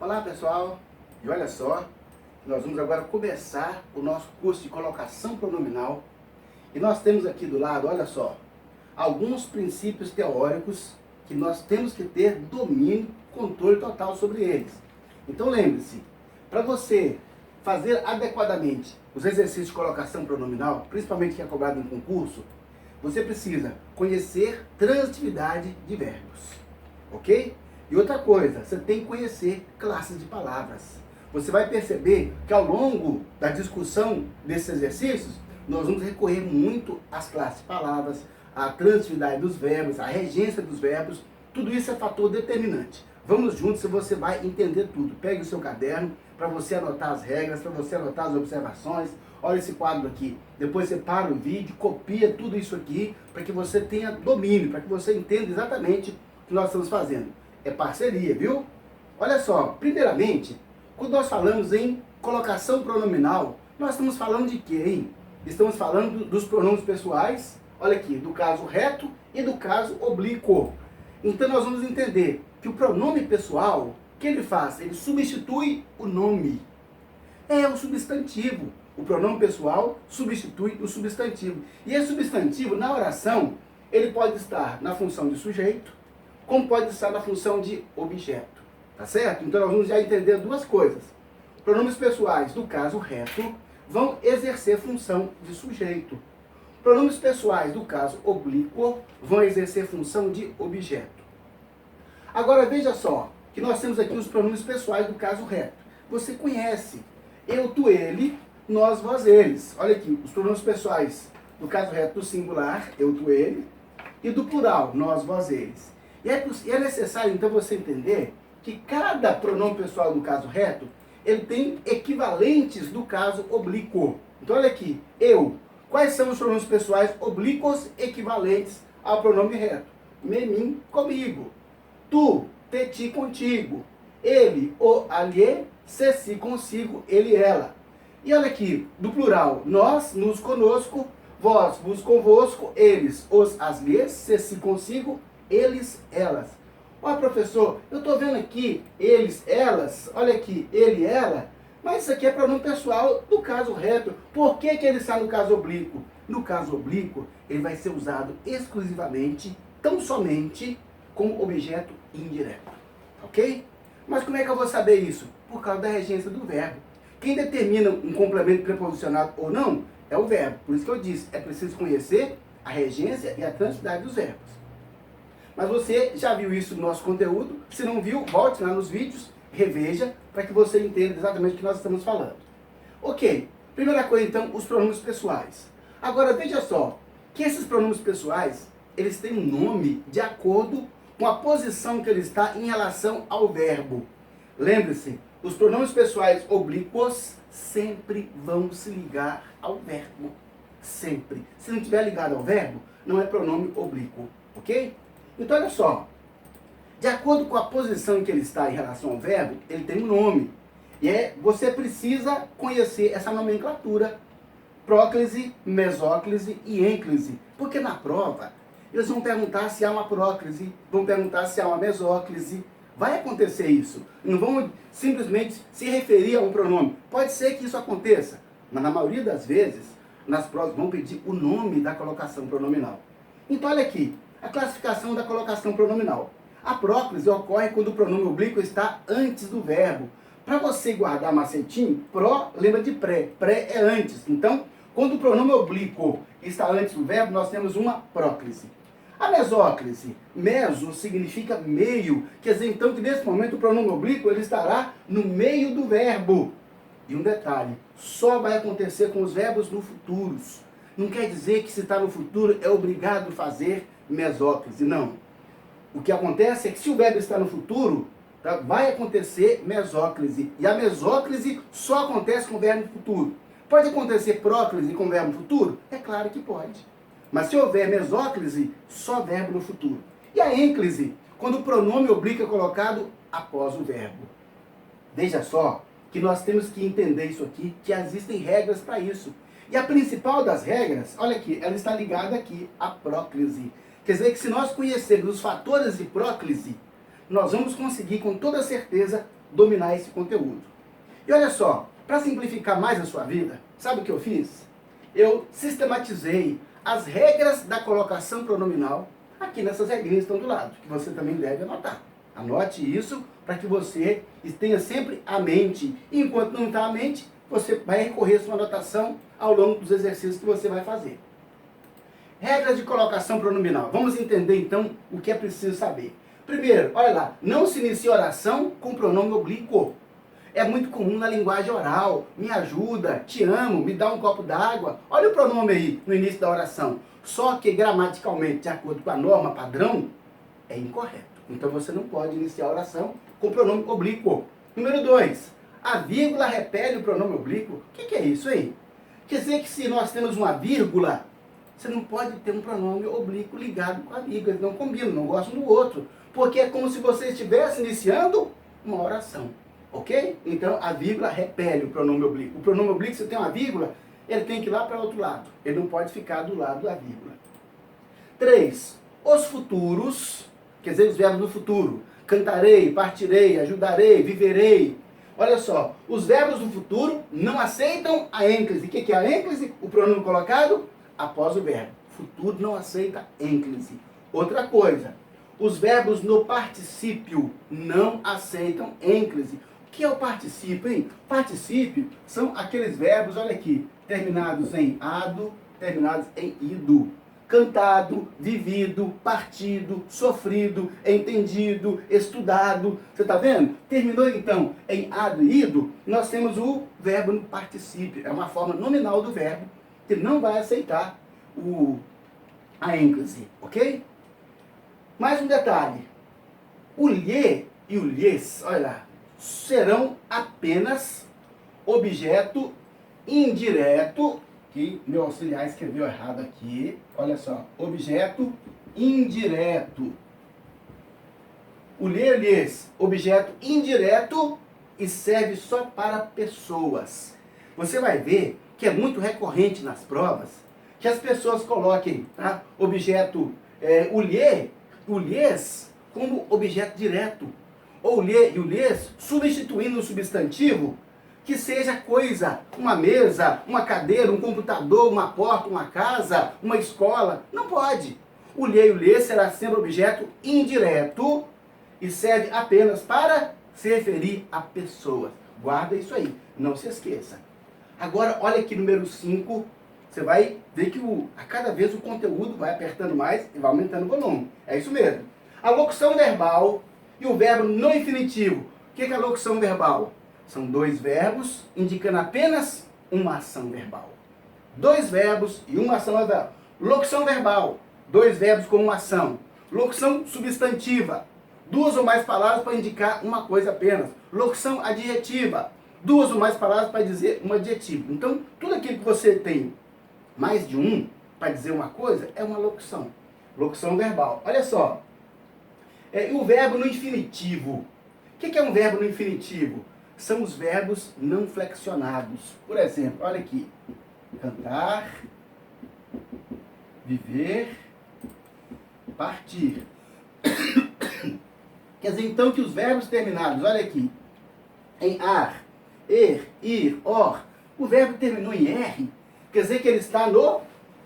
Olá pessoal, e olha só, nós vamos agora começar o nosso curso de colocação pronominal e nós temos aqui do lado, olha só, alguns princípios teóricos que nós temos que ter domínio, controle total sobre eles. Então lembre-se, para você fazer adequadamente os exercícios de colocação pronominal, principalmente que é cobrado em concurso, você precisa conhecer transitividade de verbos, ok? E outra coisa, você tem que conhecer classes de palavras. Você vai perceber que ao longo da discussão desses exercícios, nós vamos recorrer muito às classes de palavras, à transitividade dos verbos, à regência dos verbos. Tudo isso é fator determinante. Vamos juntos e você vai entender tudo. Pegue o seu caderno para você anotar as regras, para você anotar as observações. Olha esse quadro aqui. Depois você para o vídeo, copia tudo isso aqui para que você tenha domínio, para que você entenda exatamente o que nós estamos fazendo. É parceria, viu? Olha só, primeiramente, quando nós falamos em colocação pronominal, nós estamos falando de quê, hein? Estamos falando dos pronomes pessoais, olha aqui, do caso reto e do caso oblíquo. Então nós vamos entender que o pronome pessoal, o que ele faz? Ele substitui o nome. É o substantivo. O pronome pessoal substitui o substantivo. E esse substantivo, na oração, ele pode estar na função de sujeito, como pode estar na função de objeto, tá certo? Então nós vamos já entender duas coisas. Pronomes pessoais do caso reto vão exercer função de sujeito. Pronomes pessoais do caso oblíquo vão exercer função de objeto. Agora veja só, que nós temos aqui os pronomes pessoais do caso reto. Você conhece eu, tu, ele, nós, vós, eles. Olha aqui, os pronomes pessoais do caso reto do singular, eu, tu, ele, e do plural, nós, vós, eles. E é necessário, então, você entender que cada pronome pessoal do caso reto, ele tem equivalentes do caso oblíquo. Então, olha aqui, eu. Quais são os pronomes pessoais oblíquos equivalentes ao pronome reto? Me, mim, comigo. Tu, te, ti, contigo. Ele, o, alhe, se, si, consigo, ele, ela. E olha aqui, do plural, nós, nos, conosco, vós, vos, convosco, eles, os, as, lhes, se, si, consigo, eles, elas. Ó, professor, eu estou vendo aqui eles, elas, olha aqui, ele, ela, mas isso aqui é pronome pessoal do caso reto. Por que ele está no caso oblíquo? No caso oblíquo, ele vai ser usado exclusivamente, tão somente, como objeto indireto, ok? Mas como é que eu vou saber isso? Por causa da regência do verbo. Quem determina um complemento preposicionado ou não é o verbo. Por isso que eu disse, é preciso conhecer a regência e a transitividade dos verbos. Mas você já viu isso no nosso conteúdo. Se não viu, volte lá nos vídeos, reveja, para que você entenda exatamente o que nós estamos falando. Ok, primeira coisa então, os pronomes pessoais. Agora veja só, que esses pronomes pessoais, eles têm um nome de acordo com a posição que ele está em relação ao verbo. Lembre-se, os pronomes pessoais oblíquos sempre vão se ligar ao verbo. Sempre. Se não estiver ligado ao verbo, não é pronome oblíquo, ok? Então, olha só, de acordo com a posição em que ele está em relação ao verbo, ele tem um nome. E você precisa conhecer essa nomenclatura, próclise, mesóclise e ênclise. Porque na prova, eles vão perguntar se há uma próclise, vão perguntar se há uma mesóclise. Vai acontecer isso. Não vão simplesmente se referir a um pronome. Pode ser que isso aconteça, mas na maioria das vezes, nas provas vão pedir o nome da colocação pronominal. Então, olha aqui. A classificação da colocação pronominal. A próclise ocorre quando o pronome oblíquo está antes do verbo. Para você guardar macetinho, pró, lembra de pré. Pré é antes. Então, quando o pronome oblíquo está antes do verbo, nós temos uma próclise. A mesóclise, meso significa meio. Quer dizer, então, que nesse momento o pronome oblíquo ele estará no meio do verbo. E um detalhe, só vai acontecer com os verbos no futuro. Não quer dizer que se está no futuro é obrigado a fazer mesóclise, não. O que acontece é que se o verbo está no futuro, tá, vai acontecer mesóclise. E a mesóclise só acontece com o verbo futuro. Pode acontecer próclise com o verbo futuro? É claro que pode. Mas se houver mesóclise, só verbo no futuro. E a ênclise, quando o pronome oblíquo é colocado após o verbo. Veja só que nós temos que entender isso aqui, que existem regras para isso. E a principal das regras, olha aqui, ela está ligada aqui à próclise. Quer dizer que se nós conhecermos os fatores de próclise, nós vamos conseguir com toda certeza dominar esse conteúdo. E olha só, para simplificar mais a sua vida, sabe o que eu fiz? Eu sistematizei as regras da colocação pronominal aqui nessas regrinhas que estão do lado, que você também deve anotar. Anote isso para que você tenha sempre a mente. E enquanto não está a mente, você vai recorrer à sua anotação ao longo dos exercícios que você vai fazer. Regras de colocação pronominal. Vamos entender então o que é preciso saber. Primeiro, olha lá, não se inicia oração com pronome oblíquo. É muito comum na linguagem oral. Me ajuda, te amo, me dá um copo d'água. Olha o pronome aí no início da oração. Só que gramaticalmente, de acordo com a norma padrão, é incorreto. Então você não pode iniciar a oração com pronome oblíquo. Número 2, a vírgula repele o pronome oblíquo. O que é isso aí? Quer dizer que se nós temos uma vírgula, você não pode ter um pronome oblíquo ligado com a vírgula. Eles não combinam, não gostam do outro. Porque é como se você estivesse iniciando uma oração. Ok? Então a vírgula repele o pronome oblíquo. O pronome oblíquo, se tem uma vírgula, ele tem que ir lá para o outro lado. Ele não pode ficar do lado da vírgula. 3. Os futuros, quer dizer, os verbos do futuro. Cantarei, partirei, ajudarei, viverei. Olha só, os verbos do futuro não aceitam a ênclise. O que é a ênclise? O pronome colocado após o verbo. Futuro não aceita ênclise. Outra coisa, os verbos no particípio não aceitam ênclise. O que é o particípio, hein? Particípio são aqueles verbos, olha aqui, terminados em ado, terminados em ido. Cantado, vivido, partido, sofrido, entendido, estudado. Você está vendo? Terminou então em ado e ido, nós temos o verbo no particípio. É uma forma nominal do verbo que não vai aceitar a ênclise, ok? Mais um detalhe. O lhe e o lhes, olha lá, serão apenas objeto indireto, que meu auxiliar escreveu errado aqui, olha só, objeto indireto. O lhe e lhes, objeto indireto e serve só para pessoas. Você vai ver que é muito recorrente nas provas que as pessoas coloquem, tá, objeto, o lhes como objeto direto. Ou o lhe e o lhes substituindo o substantivo que seja coisa, uma mesa, uma cadeira, um computador, uma porta, uma casa, uma escola. Não pode. O lhe e o lhes será sempre objeto indireto e serve apenas para se referir a pessoas. Guarda isso aí, não se esqueça. Agora, olha aqui número 5, você vai ver que a cada vez o conteúdo vai apertando mais e vai aumentando o volume. É isso mesmo. A locução verbal e o verbo no infinitivo. O que é a locução verbal? São dois verbos indicando apenas uma ação verbal. Dois verbos e uma ação verbal. Locução verbal, dois verbos com uma ação. Locução substantiva, duas ou mais palavras para indicar uma coisa apenas. Locução adjetiva, duas ou mais palavras para dizer um adjetivo. Então, tudo aquilo que você tem mais de um para dizer uma coisa é uma locução. Locução verbal. Olha só. E o verbo no infinitivo. O que é um verbo no infinitivo? São os verbos não flexionados. Por exemplo, olha aqui. Cantar, viver, partir. Quer dizer, então, que os verbos terminados, olha aqui, em ar, ir, or, o verbo terminou em R, quer dizer que ele está no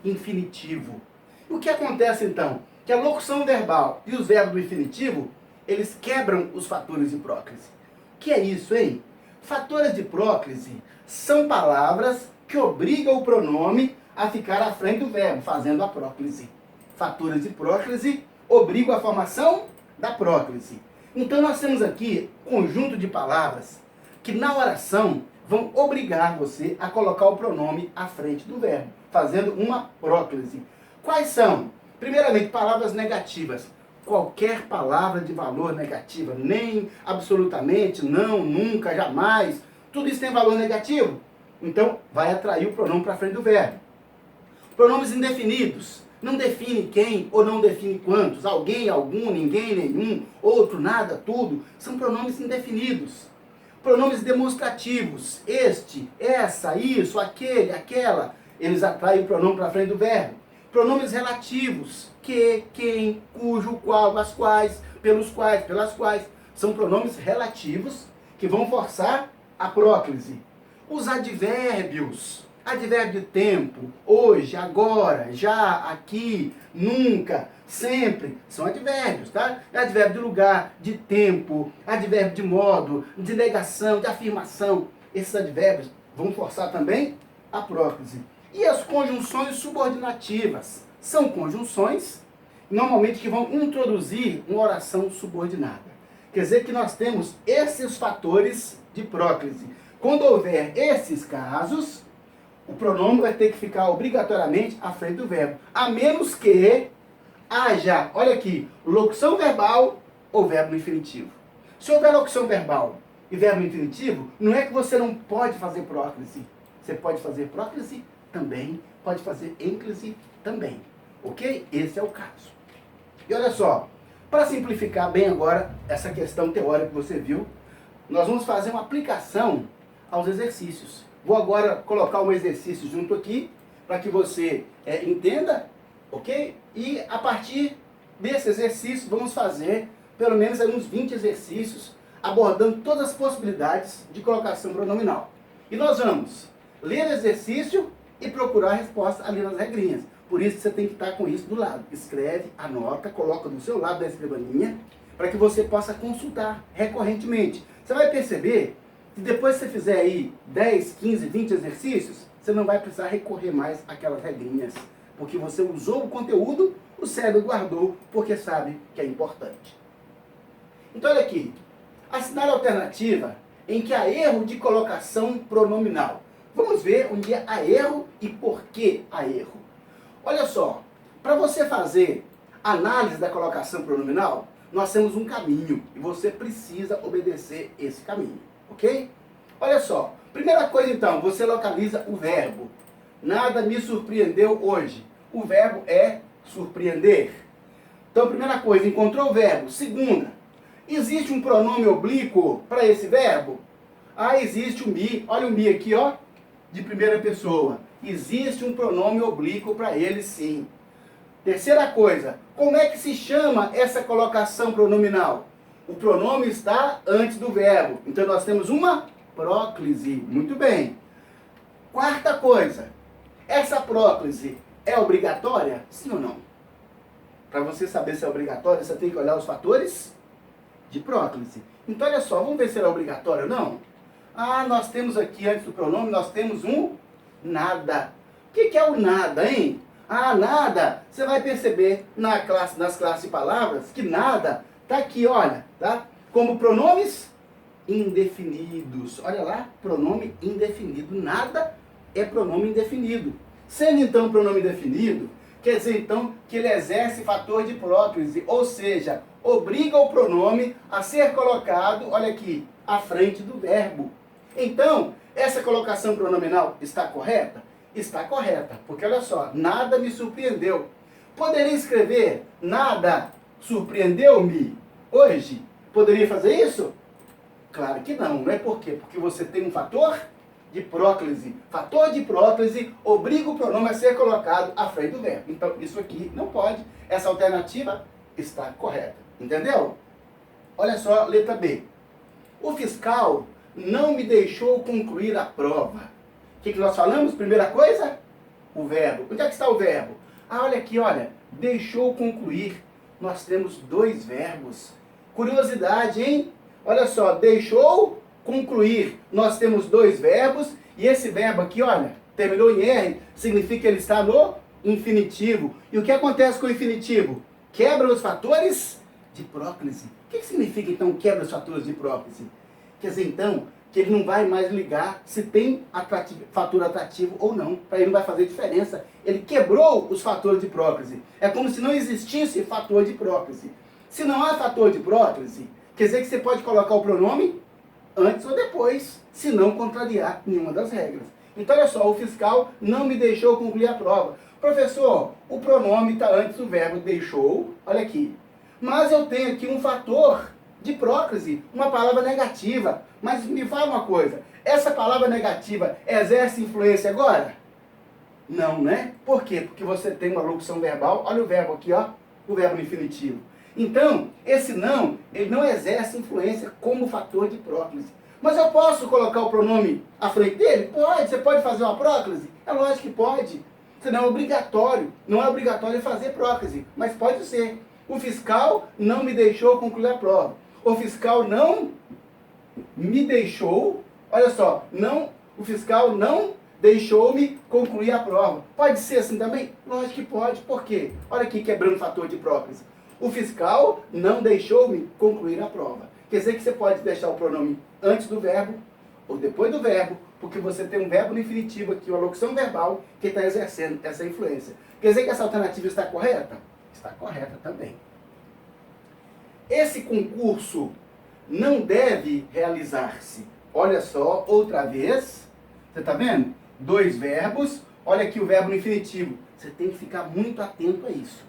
infinitivo. O que acontece, então? Que a locução verbal e os verbos do infinitivo, eles quebram os fatores de próclise. O que é isso, hein? Fatores de próclise são palavras que obrigam o pronome a ficar à frente do verbo, fazendo a próclise. Fatores de próclise obrigam a formação da próclise. Então nós temos aqui um conjunto de palavras que na oração vão obrigar você a colocar o pronome à frente do verbo, fazendo uma próclise. Quais são? Primeiramente, palavras negativas. Qualquer palavra de valor negativa, nem, absolutamente, não, nunca, jamais, tudo isso tem valor negativo. Então, vai atrair o pronome para frente do verbo. Pronomes indefinidos. Não define quem ou não define quantos. Alguém, algum, ninguém, nenhum, outro, nada, tudo. São pronomes indefinidos. Pronomes demonstrativos. Este, essa, isso, aquele, aquela. Eles atraem o pronome para frente do verbo. Pronomes relativos. Que, quem, cujo, qual, as quais, pelos quais, pelas quais. São pronomes relativos que vão forçar a próclise. Os advérbios, advérbio de tempo, hoje, agora, já, aqui, nunca, sempre, são advérbios, tá? Advérbio de lugar, de tempo, advérbio de modo, de negação, de afirmação. Esses advérbios vão forçar também a próclise. E as conjunções subordinativas? São conjunções, normalmente, que vão introduzir uma oração subordinada. Quer dizer que nós temos esses fatores de próclise. Quando houver esses casos, o pronome vai ter que ficar obrigatoriamente à frente do verbo. A menos que haja, olha aqui, locução verbal ou verbo no infinitivo. Se houver locução verbal e verbo no infinitivo, não é que você não pode fazer próclise. Você pode fazer próclise também, pode fazer ênclise também. Ok? Esse é o caso. E olha só, para simplificar bem agora essa questão teórica que você viu, nós vamos fazer uma aplicação aos exercícios. Vou agora colocar um exercício junto aqui, para que você entenda, ok? E a partir desse exercício, vamos fazer pelo menos uns 20 exercícios, abordando todas as possibilidades de colocação pronominal. E nós vamos ler o exercício e procurar a resposta ali nas regrinhas. Por isso você tem que estar com isso do lado. Escreve, anota, coloca do seu lado da escrivaninha, para que você possa consultar recorrentemente. Você vai perceber que depois que você fizer aí 10, 15, 20 exercícios, você não vai precisar recorrer mais àquelas regrinhas. Porque você usou o conteúdo, o cérebro guardou, porque sabe que é importante. Então olha aqui, assinale a alternativa em que há erro de colocação pronominal. Vamos ver onde há erro e por que há erro. Olha só, para você fazer análise da colocação pronominal, nós temos um caminho e você precisa obedecer esse caminho, ok? Olha só, primeira coisa então, você localiza o verbo. Nada me surpreendeu hoje. O verbo é surpreender. Então, primeira coisa, encontrou o verbo. Segunda, existe um pronome oblíquo para esse verbo? Ah, existe o me. Olha o me aqui, ó, de primeira pessoa. Existe um pronome oblíquo para ele, sim. Terceira coisa, como é que se chama essa colocação pronominal? O pronome está antes do verbo. Então, nós temos uma próclise. Muito bem. Quarta coisa, essa próclise é obrigatória? Sim ou não? Para você saber se é obrigatória, você tem que olhar os fatores de próclise. Então, olha só, vamos ver se ela é obrigatória ou não? Ah, nós temos aqui, antes do pronome, nós temos um nada. O que é o nada, hein? Ah, nada. Você vai perceber nas classes de palavras que nada está aqui, olha, tá? Como pronomes indefinidos. Olha lá, pronome indefinido. Nada é pronome indefinido. Sendo então pronome indefinido, quer dizer então que ele exerce fator de próclise, ou seja, obriga o pronome a ser colocado, olha aqui, à frente do verbo. Então, essa colocação pronominal está correta? Está correta, porque olha só, nada me surpreendeu. Poderia escrever nada surpreendeu-me hoje? Poderia fazer isso? Claro que não, não é por quê? Porque você tem um fator de próclise. Fator de próclise obriga o pronome a ser colocado à frente do verbo. Então, isso aqui não pode. Essa alternativa está correta. Entendeu? Olha só, letra B. O fiscal não me deixou concluir a prova. O que nós falamos? Primeira coisa, o verbo. Onde é que está o verbo? Ah, olha aqui, olha. Deixou concluir. Nós temos dois verbos. Curiosidade, hein? Olha só, deixou concluir. Nós temos dois verbos. E esse verbo aqui, olha, terminou em R, significa que ele está no infinitivo. E o que acontece com o infinitivo? Quebra os fatores de próclise. O que significa, então, quebra os fatores de próclise? Quer dizer, então, que ele não vai mais ligar se tem fator atrativo ou não. Para ele não vai fazer diferença. Ele quebrou os fatores de próclise. É como se não existisse fator de próclise. Se não há fator de próclise, quer dizer que você pode colocar o pronome antes ou depois, se não contrariar nenhuma das regras. Então, olha só, o fiscal não me deixou concluir a prova. Professor, o pronome está antes do verbo deixou, olha aqui. Mas eu tenho aqui um fator de próclise, uma palavra negativa. Mas me fala uma coisa, essa palavra negativa exerce influência agora? Não, né? Por quê? Porque você tem uma locução verbal, olha o verbo aqui, ó, o verbo no infinitivo. Então, esse não, ele não exerce influência como fator de próclise. Mas eu posso colocar o pronome à frente dele? Pode. Você pode fazer uma próclise? É lógico que pode. Isso não é obrigatório. Não é obrigatório fazer próclise, mas pode ser. O fiscal não me deixou concluir a prova. O fiscal não me deixou, olha só, o fiscal não deixou-me concluir a prova. Pode ser assim também? Lógico que pode. Por quê? Olha aqui quebrando o fator de próclise. O fiscal não deixou-me concluir a prova. Quer dizer que você pode deixar o pronome antes do verbo ou depois do verbo, porque você tem um verbo no infinitivo aqui, uma locução verbal, que está exercendo essa influência. Quer dizer que essa alternativa está correta? Está correta também. Esse concurso não deve realizar-se. Olha só, outra vez. Você está vendo? 2 verbos. Olha aqui o verbo no infinitivo. Você tem que ficar muito atento a isso.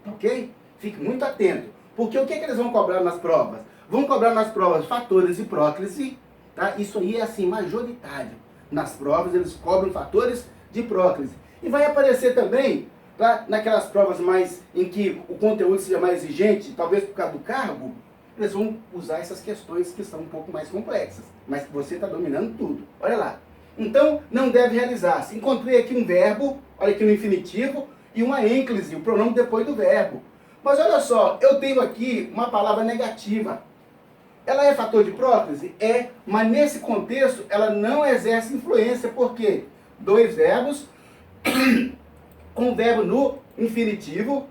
Tá ok? Fique muito atento. Porque o que eles vão cobrar nas provas? Vão cobrar nas provas fatores e próclise. Tá? Isso aí é assim, majoritário. Nas provas eles cobram fatores de próclise. E vai aparecer também, tá, naquelas provas mais em que o conteúdo seja mais exigente, talvez por causa do cargo, eles vão usar essas questões que são um pouco mais complexas. Mas você está dominando tudo. Olha lá. Então, não deve realizar-se. Encontrei aqui um verbo, olha aqui no infinitivo, e uma ênclise, o pronome depois do verbo. Mas olha só, eu tenho aqui uma palavra negativa. Ela é fator de próclise? É, mas nesse contexto ela não exerce influência, porque 2 verbos, com o verbo no infinitivo,